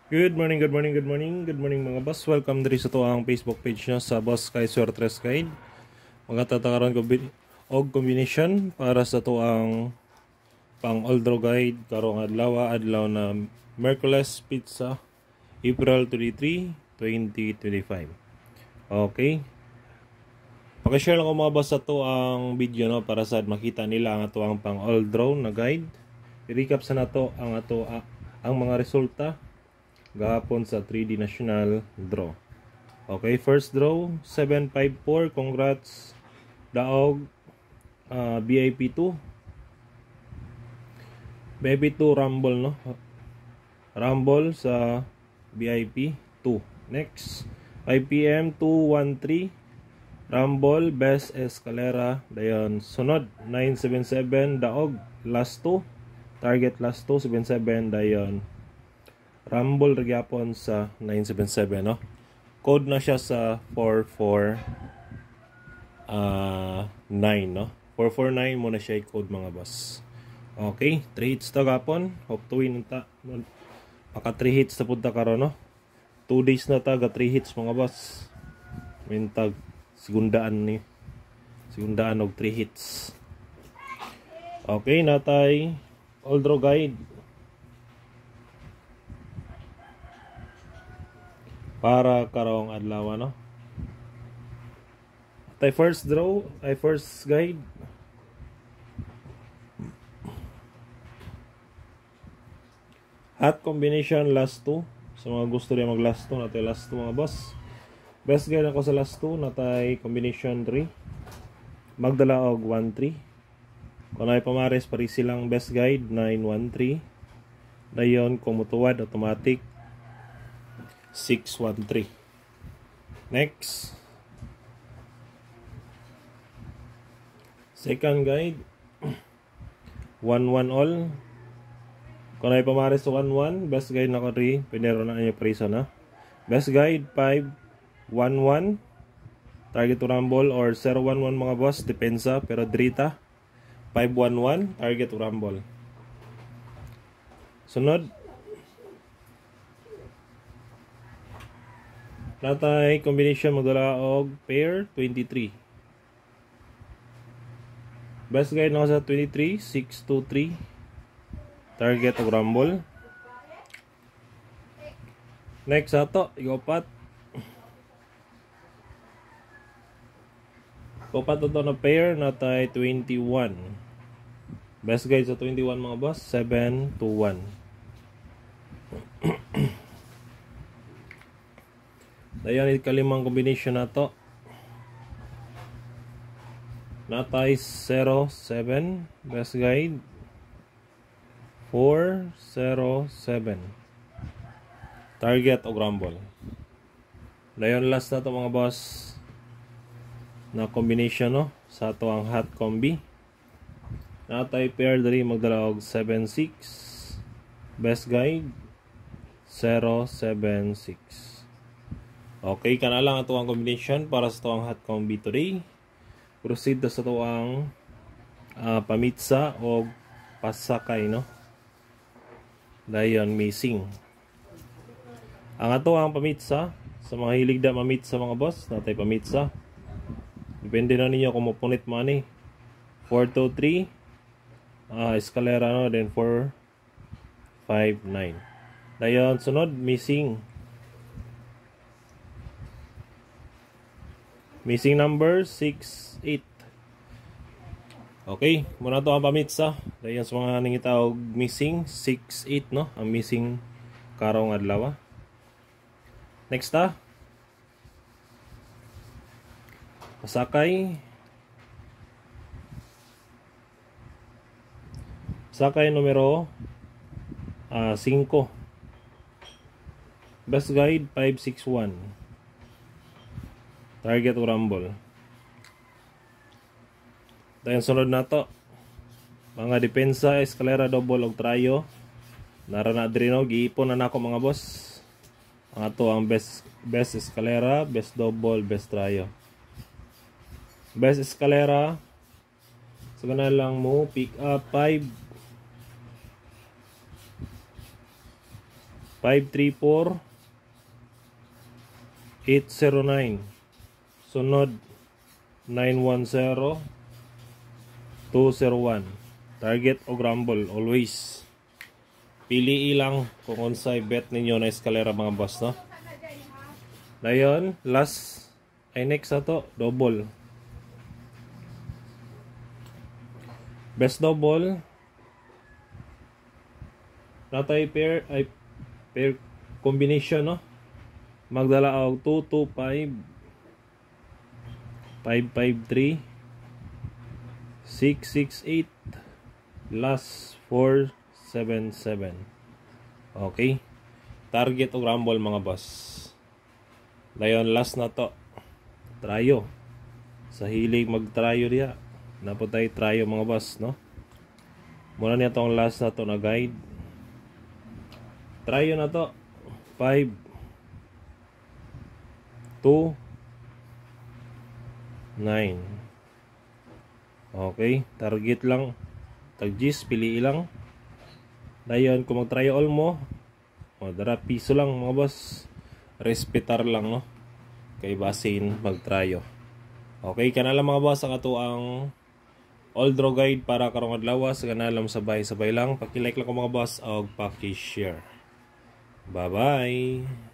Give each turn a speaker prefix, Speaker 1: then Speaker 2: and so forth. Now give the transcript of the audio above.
Speaker 1: Good morning, good morning, good morning, good morning mga boss. Welcome diri sa to ang Facebook page nyo sa Boss Kay Swertres Guide. Magtatakaroon ko og combination para sa to ang pang Oldro Guide karong adlaw na Merkules Pizza April 23, 2025. Okay. Paki-share lang ko mga boss sa to ang video no para sa makita nila ang ato ang pang Oldro na guide. I-recap sa nato ang mga resulta gahapon sa 3D National Draw. Okay, first draw, 754. Congrats, Daog. BIP2. BIP2 Rumble, no? Rumble sa BIP2. Next, 5 PM, 213. Rumble, Best Escalera. Dayon, sunod, 977. Daog, last 2. Target last 2, 77. Dayon, Rumble magyapon sa 977, no? Code na siya sa 449, no? 449 muna siya i-code mga boss. Okay, 3 hits to gapon. Hope to win ta. Maka 3 hits ta pud ta karon, no? 2 days na ta ga 3 hits mga boss. Mintag segundaan og 3 hits. Okay, natay Oldro Guide para karong adlaw, no? Tay first draw, ay first guide. Hot combination last 2. Sa mga gusto rin mag last 2, natay last 2 mga boss. Best guide ako sa last 2, natay combination 3. Magdala og 1-3. Kung ay pamares pari silang best guide 9-1-3. Dayon kung mutuwad automatic 613. Next, second guide 1-1 all. Kung ay pamares to 1-1, best guide na ko rin pinero na inyo preso na. Best guide 5-1-1. Target to rumble or 0-1-1 mga boss, depensa pero drita 5-1-1 target to rumble. Sunod, natay combination magdala og pair 23. Best guide na sa 23, 623. Target og rumble. Next ato, ikopat. Kopat ito na pair natay 21. Best guide sa 21 mga boss, 7-1. Dayon ikalimang combination na to. Natay 0-7. Best guide 4-0-7. Target o rumble. Dayon last na to mga boss na combination, no? Sa to ang hot combi. Natay pair dali magdala og 7-6. Best guide 0-7-6. Okay, kana lang ato ang combination para sa tuwang hot combi today. Proceed sa tuwang pamitsa o pasakay, no? Dayon missing. Ang ato ang pamitsa sa mga hilig da mamitsa mga boss, natay pamitsa. Depende na ninyo kung mapunit man ni. 4-2-3 escalera, no? Then 4-5-9. Dayon sunod missing. Missing number 6-8. Okay, muna to ang pamitsa. Dayon sa mga nangitawag missing 6-8, no? Ang missing karong adlaw. Next Pasakay. Sakay numero 5. Best guide 5-6-1. Target o rumble. Dayon sunod na to. Mga depensa, escalera, double og trayo. Nara na diri no, giipon na nako mga boss. Ang ato ang best escalera, best double, best trayo. Best escalera. So gana lang mo pick up 5 534-809. Sunod 910-201. Target o Rumble always. Pili ilang kung unsay bet ninyo na eskalera mga boss, no? Dayon, last ay next ato, double. Best double. Natay pair ay pair combination, no? Magdala og 225, 553, 668, last 477. Okay. Target o Rumble mga boss. Dayon last na to. Trayo. Sa hilig magtrayo diya. Naputay trayo mga boss, no? Muna niya tong last na to na guide. Trayo na to. 5 2 9. Okay, target lang. Tagjis, pili ilang. Dayon, kung mag-try all mo, dara piso lang mga boss. Respetar lang, no? Kay basin mag-tryo. Okay, kanala mga boss ang ato ang all draw guide para karong adlaw. Sa kanalam sabay-sabay lang. Paki-like lang ko mga boss o paki-share. Bye-bye.